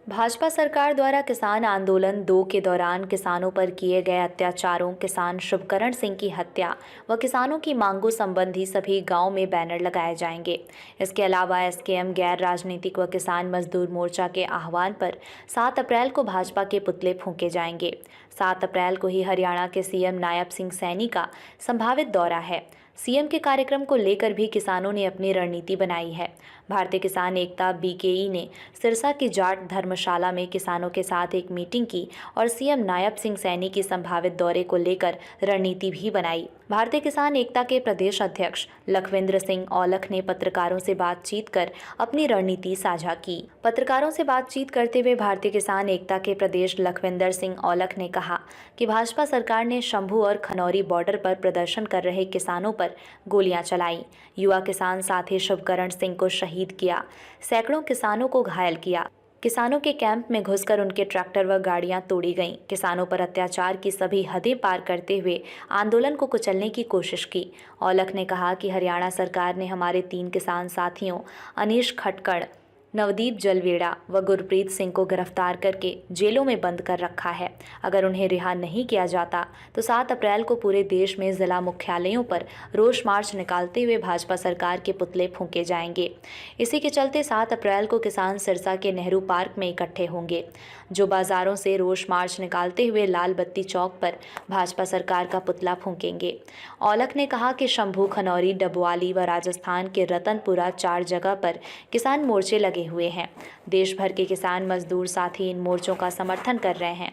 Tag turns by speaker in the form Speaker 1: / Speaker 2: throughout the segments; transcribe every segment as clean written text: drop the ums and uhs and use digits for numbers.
Speaker 1: भाजपा सरकार द्वारा किसान आंदोलन 2 के दौरान किसानों पर किए गए अत्याचारों, किसान शुभकरण सिंह की हत्या व किसानों की मांगों संबंधी सभी गांव में बैनर लगाए जाएंगे। इसके अलावा एसकेएम गैर राजनीतिक व किसान मजदूर मोर्चा के आह्वान पर 7 अप्रैल को भाजपा के पुतले फूंके जाएंगे। 7 अप्रैल को ही हरियाणा के सीएम नायब सिंह सैनी का संभावित दौरा है। सीएम के कार्यक्रम को लेकर भी किसानों ने अपनी रणनीति बनाई है। भारतीय किसान एकता बीकेई ने सिरसा की जाट धर्मशाला में किसानों के साथ एक मीटिंग की और सीएम नायब सिंह सैनी की संभावित दौरे को लेकर रणनीति भी बनाई। भारतीय किसान एकता के प्रदेश अध्यक्ष लखविंद्र सिंह औलख ने पत्रकारों से बातचीत कर अपनी रणनीति साझा की। पत्रकारों से बातचीत करते हुए भारतीय किसान एकता के प्रदेश लखविंद्र सिंह औलख ने कहा कि भाजपा सरकार ने शंभू और खनौरी बॉर्डर पर प्रदर्शन कर रहे किसानों पर गोलियां चलाई। युवा किसान साथी शुभकरण सिंह को शहीद किया, सैकड़ों किसानों को घायल किया। किसानों के कैंप में घुसकर उनके ट्रैक्टर व गाड़ियां तोड़ी गईं। किसानों पर अत्याचार की सभी हदें पार करते हुए आंदोलन को कुचलने की कोशिश की। औलख ने कहा कि हरियाणा सरकार ने हमारे 3 किसान साथियों अनीश खटकड़, नवदीप जलवेड़ा व गुरप्रीत सिंह को गिरफ्तार करके जेलों में बंद कर रखा है। अगर उन्हें रिहा नहीं किया जाता तो 7 अप्रैल को पूरे देश में जिला मुख्यालयों पर रोष मार्च निकालते हुए भाजपा सरकार के पुतले फूंके जाएंगे। इसी के चलते 7 अप्रैल को किसान सिरसा के नेहरू पार्क में इकट्ठे होंगे, जो बाजारों से रोष मार्च निकालते हुए लाल बत्ती चौक पर भाजपा सरकार का पुतला फूंकेंगे। औलख ने कहा कि शंभू, खनौरी, डबवाली व राजस्थान के रतनपुरा 4 जगह पर किसान मोर्चे लगे हुए हैं। देश भर के किसान मजदूर साथी इन मोर्चों का समर्थन कर रहे हैं।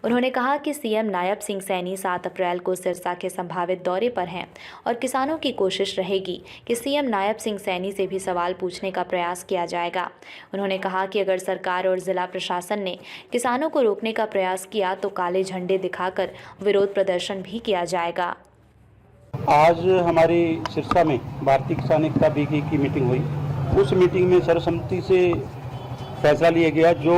Speaker 1: उन्होंने कहा कि सीएम नायब सिंह सैनी 7 अप्रैल को सिरसा के संभावित दौरे पर हैं और किसानों की कोशिश रहेगी कि सीएम नायब सिंह सैनी से भी सवाल पूछने का प्रयास किया जाएगा। उन्होंने कहा कि अगर सरकार और जिला प्रशासन ने किसानों को रोकने का प्रयास किया तो काले झंडे दिखाकर विरोध प्रदर्शन भी किया जाएगा।
Speaker 2: आज हमारी सिरसा में भारतीय किसान एकता बीकेई की मीटिंग हुई। उस मीटिंग में सर्वसम्मति से फैसला लिया गया जो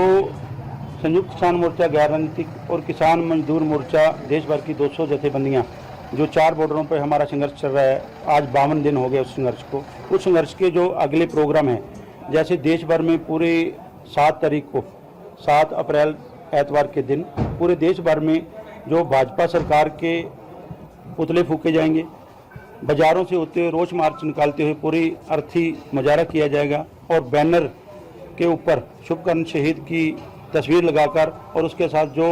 Speaker 2: संयुक्त किसान मोर्चा, गैर राजनीतिक और किसान मजदूर मोर्चा देश भर की 200 जथेबंदियां जो 4 बॉर्डरों पर हमारा संघर्ष चल रहा है, आज 52 दिन हो गए उस संघर्ष को। उस संघर्ष के जो अगले प्रोग्राम हैं, जैसे देश भर में पूरे 7 तारीख को 7 अप्रैल एतवार के दिन पूरे देश भर में जो भाजपा सरकार के पुतले फूके जाएंगे, बाजारों से होते हुए रोष मार्च निकालते हुए पूरी अर्थी मुजाहरा किया जाएगा और बैनर के ऊपर शुभकरण शहीद की तस्वीर लगाकर और उसके साथ जो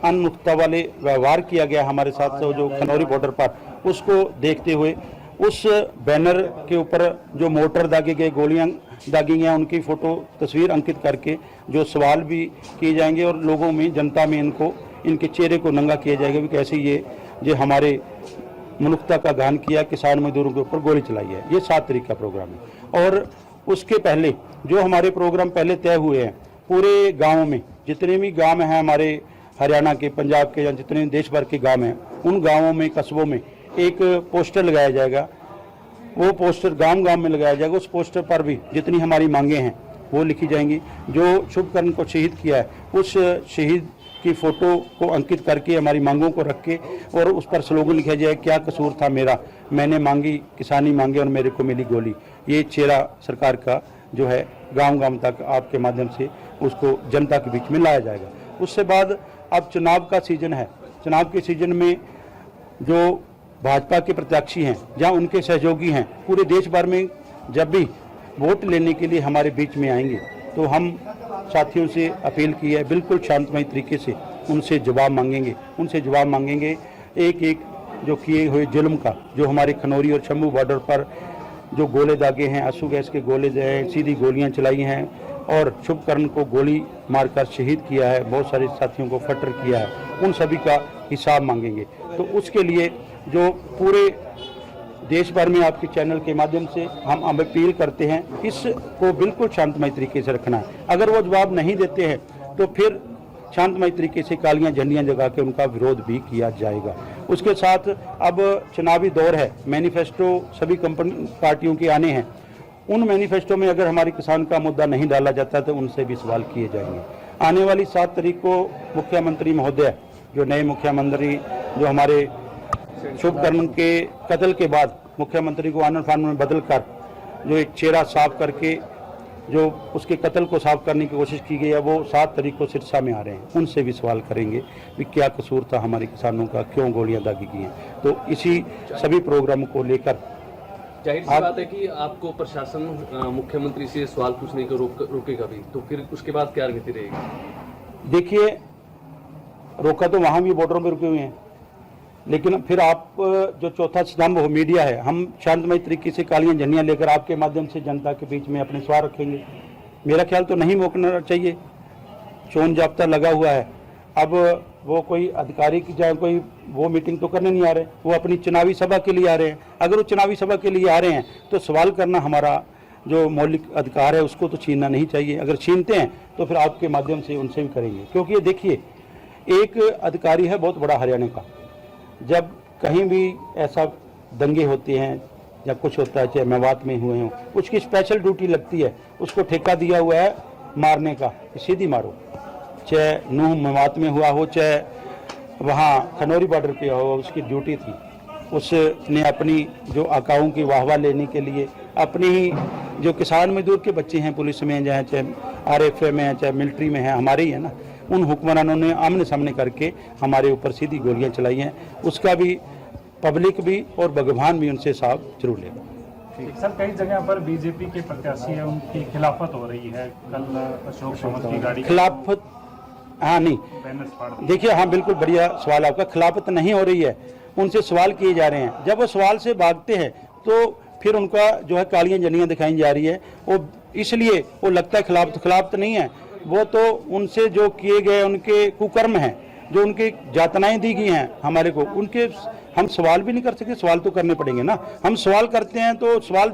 Speaker 2: अनमुक्ता वाले व्यवहार किया गया हमारे साथ जो खनौरी बॉर्डर पर, उसको देखते हुए उस बैनर के ऊपर जो मोर्टार दागे गए, गोलियां दागी गई, उनकी फ़ोटो तस्वीर अंकित करके जो सवाल भी किए जाएंगे और लोगों में, जनता में इनके चेहरे को नंगा किया जाएगा कि कैसे ये हमारे मनुष्यता का गान किया, किसान मजदूरों के ऊपर गोली चलाई है। ये 7 तारीख का प्रोग्राम है। और उसके पहले जो हमारे प्रोग्राम पहले तय हुए हैं, पूरे गाँव में जितने भी गांव हैं हमारे हरियाणा के, पंजाब के या जितने देश भर के गांव हैं, उन गाँवों में, कस्बों में एक पोस्टर लगाया जाएगा। वो पोस्टर गांव में लगाया जाएगा। उस पोस्टर पर भी जितनी हमारी मांगे हैं वो लिखी जाएंगी। जो शुभकरण को शहीद किया है उस शहीद की फ़ोटो को अंकित करके हमारी मांगों को रख के और उस पर स्लोगन लिखा जाए, क्या कसूर था मेरा, मैंने मांगी किसानी मांगे और मेरे को मिली गोली। ये चेहरा सरकार का जो है गांव तक आपके माध्यम से उसको जनता के बीच में लाया जाएगा। उससे बाद अब चुनाव का सीजन है। चुनाव के सीजन में जो भाजपा के प्रत्याशी हैं, जहाँ उनके सहयोगी हैं, पूरे देश भर में जब भी वोट लेने के लिए हमारे बीच में आएंगे तो हम साथियों से अपील की है, बिल्कुल शांतमय तरीके से उनसे जवाब मांगेंगे। एक जो किए हुए जुल्म का, जो हमारे खनौरी और शंभू बॉर्डर पर जो गोले दागे हैं, आंसू गैस के गोले हैं, सीधी गोलियां चलाई हैं और शुभकरण को गोली मारकर शहीद किया है, बहुत सारे साथियों को फटर किया है, उन सभी का हिसाब मांगेंगे। तो उसके लिए जो पूरे देश भर में आपके चैनल के माध्यम से हम अपील करते हैं, इसको बिल्कुल शांतमय तरीके से रखना है। अगर वो जवाब नहीं देते हैं तो फिर शांतमय तरीके से कालियां झंडियां जगा के उनका विरोध भी किया जाएगा। उसके साथ अब चुनावी दौर है, मैनिफेस्टो सभी पार्टियों के आने हैं। उन मैनिफेस्टो में अगर हमारे किसान का मुद्दा नहीं डाला जाता तो उनसे भी सवाल किए जाएंगे। आने वाली 7 तारीख को मुख्यमंत्री महोदय, जो नए मुख्यमंत्री, जो हमारे शुभकरण के कत्ल के बाद मुख्यमंत्री को आनंद फानन में बदल कर जो एक चेहरा साफ करके जो उसके कत्ल को साफ करने की कोशिश की गई है, वो 7 तारीख को सिरसा में आ रहे हैं। उनसे भी सवाल करेंगे कि क्या कसूर था हमारे किसानों का, क्यों गोलियां दागी गई हैं। तो इसी सभी प्रोग्राम को लेकर
Speaker 3: जाहिर सी बात है कि आपको प्रशासन मुख्यमंत्री से सवाल पूछने को रोकेगा भी, तो फिर उसके बाद क्या रणनीति रहेगी?
Speaker 2: देखिए, रोका तो वहाँ भी बॉर्डरों पर रुके हुए हैं, लेकिन फिर आप जो चौथा स्तंभ हो मीडिया है, हम शांतमय तरीके से कालियां झंडियां लेकर आपके माध्यम से जनता के बीच में अपने सवाल रखेंगे। मेरा ख्याल तो नहीं रोकना चाहिए, चोन जाब्ता लगा हुआ है। अब वो कोई अधिकारी की जाए कोई वो मीटिंग तो करने नहीं आ रहे, वो अपनी चुनावी सभा के लिए आ रहे हैं। अगर वो चुनावी सभा के लिए आ रहे हैं तो सवाल करना हमारा जो मौलिक अधिकार है उसको तो छीनना नहीं चाहिए। अगर छीनते हैं तो फिर आपके माध्यम से उनसे भी करेंगे, क्योंकि ये देखिए, एक अधिकारी है बहुत बड़ा हरियाणा का, जब कहीं भी ऐसा दंगे होते हैं या कुछ होता है, चाहे मेवात में हुए हों, उसकी स्पेशल ड्यूटी लगती है, उसको ठेका दिया हुआ है मारने का, सीधी मारो। चाहे नूह मेवात में हुआ हो, चाहे वहाँ खनौरी बॉर्डर पे हो, उसकी ड्यूटी थी। उसने अपनी जो आकाओं की वाहवा लेने के लिए अपनी ही जो किसान मजदूर के बच्चे हैं पुलिस में, चाहे RFA में है, चाहे मिलिट्री में है, हमारे ही है ना, उन हुक्मरानों ने आमने सामने करके हमारे ऊपर सीधी गोलियां चलाई हैं। उसका भी पब्लिक भी और भगवान भी उनसे साफ जरूर लेगा।
Speaker 4: सर, कई जगह पर बीजेपी के प्रत्याशी है, उनकी खिलाफत हो रही है। कल अशोक समद की गाड़ी
Speaker 2: खिलाफत, हाँ नहीं, देखिए, हाँ बिल्कुल बढ़िया सवाल आपका। खिलाफत नहीं हो रही है, उनसे सवाल किए जा रहे हैं। जब वो सवाल से भागते हैं तो फिर उनका जो है कालियां झंडियां दिखाई जा रही है, वो इसलिए वो लगता है खिलाफत नहीं है। वो तो उनसे जो किए गए उनके कुकर्म हैं, जो उनकी यातनाएं दी गई हैं हमारे को, उनके हम सवाल भी नहीं कर सकते। सवाल तो करने पड़ेंगे ना। हम सवाल करते हैं तो सवाल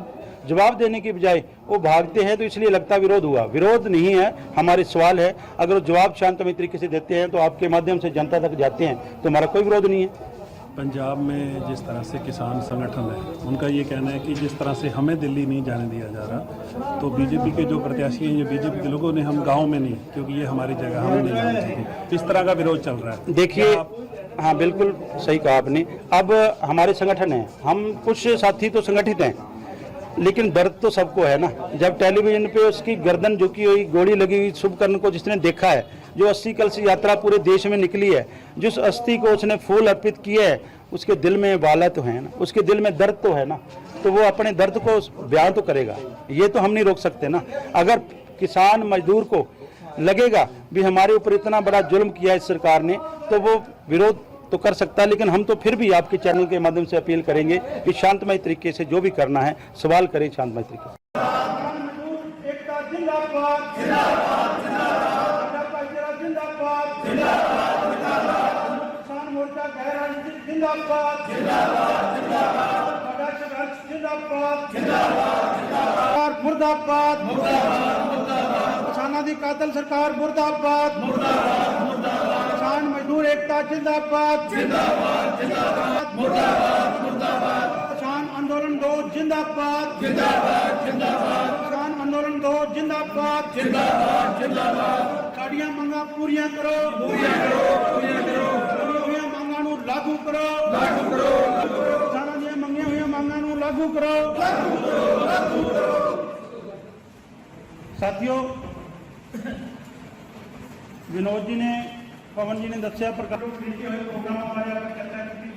Speaker 2: जवाब देने की बजाय वो भागते हैं, तो इसलिए लगता है विरोध हुआ। विरोध नहीं है, हमारे सवाल है। अगर वो जवाब शांतमय तरीके से देते हैं तो आपके माध्यम से जनता तक जाते हैं तो हमारा कोई विरोध नहीं है।
Speaker 5: पंजाब में जिस तरह से किसान संगठन है, उनका ये कहना है कि जिस तरह से हमें दिल्ली नहीं जाने दिया जा रहा, तो बीजेपी के जो प्रत्याशी हैं, जो बीजेपी के लोगों ने, हम गांव में नहीं, क्योंकि ये हमारी जगह, हम नहीं जाना चाहिए। इस तरह का विरोध चल रहा है।
Speaker 2: देखिए, हाँ बिल्कुल सही कहा आपने। अब हमारे संगठन है, हम कुछ साथी तो संगठित हैं, लेकिन दर्द तो सबको है ना। जब टेलीविजन पे उसकी गर्दन झुकी हुई, गोली लगी हुई शुभकर्ण को जिसने देखा है, जो 80 कलश यात्रा पूरे देश में निकली है, जिस अस्थि को उसने फूल अर्पित किए है, उसके दिल में वाला तो है ना, उसके दिल में दर्द तो है ना, तो वो अपने दर्द को बयान तो करेगा। ये तो हम नहीं रोक सकते ना। अगर किसान मजदूर को लगेगा भी हमारे ऊपर इतना बड़ा जुल्म किया इस सरकार ने, तो वो विरोध तो कर सकता है। लेकिन हम तो फिर भी आपके चैनल के माध्यम से अपील करेंगे कि शांतमय तरीके से जो भी करना है सवाल करें शांतमय तरीके से।
Speaker 6: मुर्दाबाद, किसानां दी कातल सरकार मुर्दाबाद, किसान मजदूर एकता जिंदाबाद, किसान आंदोलन 2 जिंदाबाद, किसान आंदोलन 2 जिंदाबाद, साड़ियां मंगां पूरियां करो, मंगां नूं लागू करो, किसानां दी मंगियां होईयां मंगां नूं लागू करो। साथियों, विनोद जी ने, पवन जी ने दस्या प्रकार प्रोग्राम बनाया चर्चा की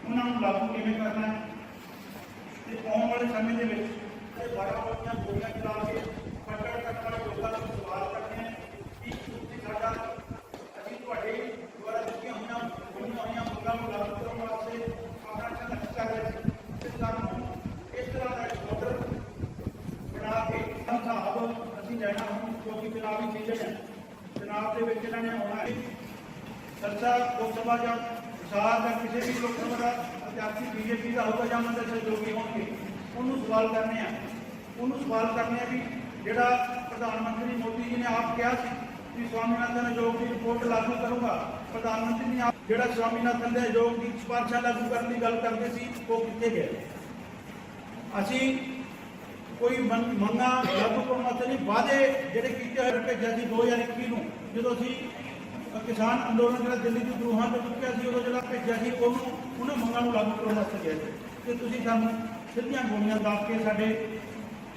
Speaker 6: उन्होंने लागू किमें करना है, आने वाले समय के बड़ा बड़िया गोलियां चला के पकड़ करने वाले लोगों को सवाल करते हैं कि साडा अभी तुहाडे द्वारा दित्तियां होईयां मंगां नूं लागू करन वास्ते अपना संघर्ष कर रहे हैं। इस तरह का एक ऑर्डर बना के साहब असीं लेना हूं, क्योंकि चुनावी सीजन है, चुनाव के विच इन्हां ने आउणा है। सरसा लोकसभा या साल या किसी भी लोकसभा का प्रत्याशी बीजेपी का होगा या मतलब सहयोगी होंगे, उन्होंने सवाल करने भी जोड़ा प्रधानमंत्री मोदी जी ने आप कहा कि स्वामीनाथन आयोग की रिपोर्ट लागू करूँगा, प्रधानमंत्री ने आप जोड़ा स्वामीनाथन के आयोग की सिफारिशा लागू करने की गल करते सी, वो किए गए। असी कोई मंगा लागू करने वास्ते नहीं, वादे जोड़े किए हुए भेजा सी 2021 में जो असी किसान अंदोलन जो दिल्ली के द्रोहां से चुक्या सी, उदों जो भेजा सी उन्होंने मंगां नूं लागू करने वास्ते गए कि तुसीं सानूं सीधियां गोलियां दाग के साडे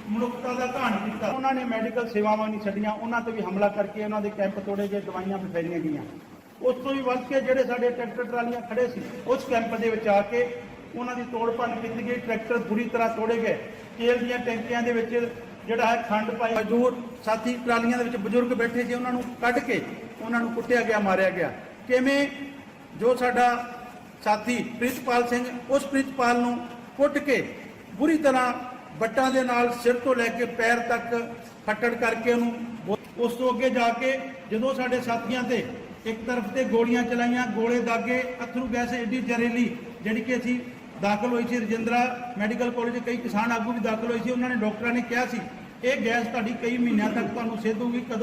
Speaker 6: ਮਨੁੱਖਤਾ ਦਾ ਘਾਣ ਕੀਤਾ। ਉਹਨਾਂ ਨੇ ਮੈਡੀਕਲ ਸੇਵਾਵਾਂ ਨਹੀਂ ਛੱਡੀਆਂ, ਉਹਨਾਂ ਤੇ ਵੀ ਹਮਲਾ ਕਰਕੇ ਉਹਨਾਂ ਦੇ ਕੈਂਪ ਤੋੜੇ ਗਏ, ਦਵਾਈਆਂ ਵਿਖਾਈਆਂ ਗਈਆਂ। ਉਸ ਤੋਂ ਵੀ ਵੱਧ ਕੇ ਜਿਹੜੇ ਸਾਡੇ ਟਰੈਕਟਰ ਟਰਾਲੀਆਂ ਖੜੇ ਸੀ ਉਸ ਕੈਂਪ ਦੇ ਵਿੱਚ ਆ ਕੇ ਉਹਨਾਂ ਦੀ ਤੋੜ ਭੰਨ ਕੀਤੀ ਗਈ, ਟਰੈਕਟਰ ਬੁਰੀ ਤਰ੍ਹਾਂ ਤੋੜੇ ਗਏ। ਤੇਲ ਦੀਆਂ ਟੈਂਕੀਆਂ ਦੇ ਵਿੱਚ ਜਿਹੜਾ ਹੈ ਖੰਡ ਪਾਈ, ਮਜ਼ਦੂਰ ਸਾਥੀ ਟਰਾਲੀਆਂ ਦੇ ਵਿੱਚ ਬਜ਼ੁਰਗ ਬੈਠੇ ਸੀ, ਉਹਨਾਂ ਨੂੰ ਕੱਢ ਕੇ ਉਹਨਾਂ ਨੂੰ ਕੁੱਟਿਆ ਗਿਆ, ਮਾਰਿਆ ਗਿਆ। ਕਿਵੇਂ ਜੋ ਸਾਡਾ ਸਾਥੀ ਪ੍ਰਿਤਪਾਲ ਸਿੰਘ, ਉਸ ਪ੍ਰਿਤਪਾਲ ਨੂੰ ਕੁੱਟ ਕੇ ਬੁਰੀ ਤਰ੍ਹਾਂ ਬੱਟਾਂ ਦੇ ਨਾਲ ਸਿਰ ਤੋਂ ਲੈ ਕੇ ਪੈਰ ਤੱਕ ਫੱਟੜ ਕਰਕੇ ਉਹਨੂੰ। ਉਸ ਤੋਂ ਅੱਗੇ ਜਾ ਕੇ ਜਦੋਂ ਸਾਡੇ ਸਾਥੀਆਂ ਤੇ ਇੱਕ ਤਰਫ ਤੇ ਗੋਲੀਆਂ ਚਲਾਈਆਂ, ਗੋਲੇ ਦਾਗੇ, ਅਥਰੂ ਗੈਸ ਐਡੀ ਜ਼ਹਿਰੀਲੀ ਜਿਹੜੀ ਕਿ ਅਸੀਂ ਦਾਖਲ ਹੋਈ ਸੀ ਰਜਿੰਦਰਾ ਮੈਡੀਕਲ ਕਾਲਜ, ਕਈ ਕਿਸਾਨ ਆਗੂ ਵੀ ਦਾਖਲ ਹੋਏ ਸੀ। ਉਹਨਾਂ ਨੇ ਡਾਕਟਰਾਂ ਨੇ ਕਿਹਾ ਸੀ ਇਹ ਗੈਸ ਤੁਹਾਡੀ ਕਈ ਮਹੀਨਿਆਂ ਤੱਕ ਤੁਹਾਨੂੰ ਸਿੱਧ ਹੋਊਗੀ, ਕਦੋਂ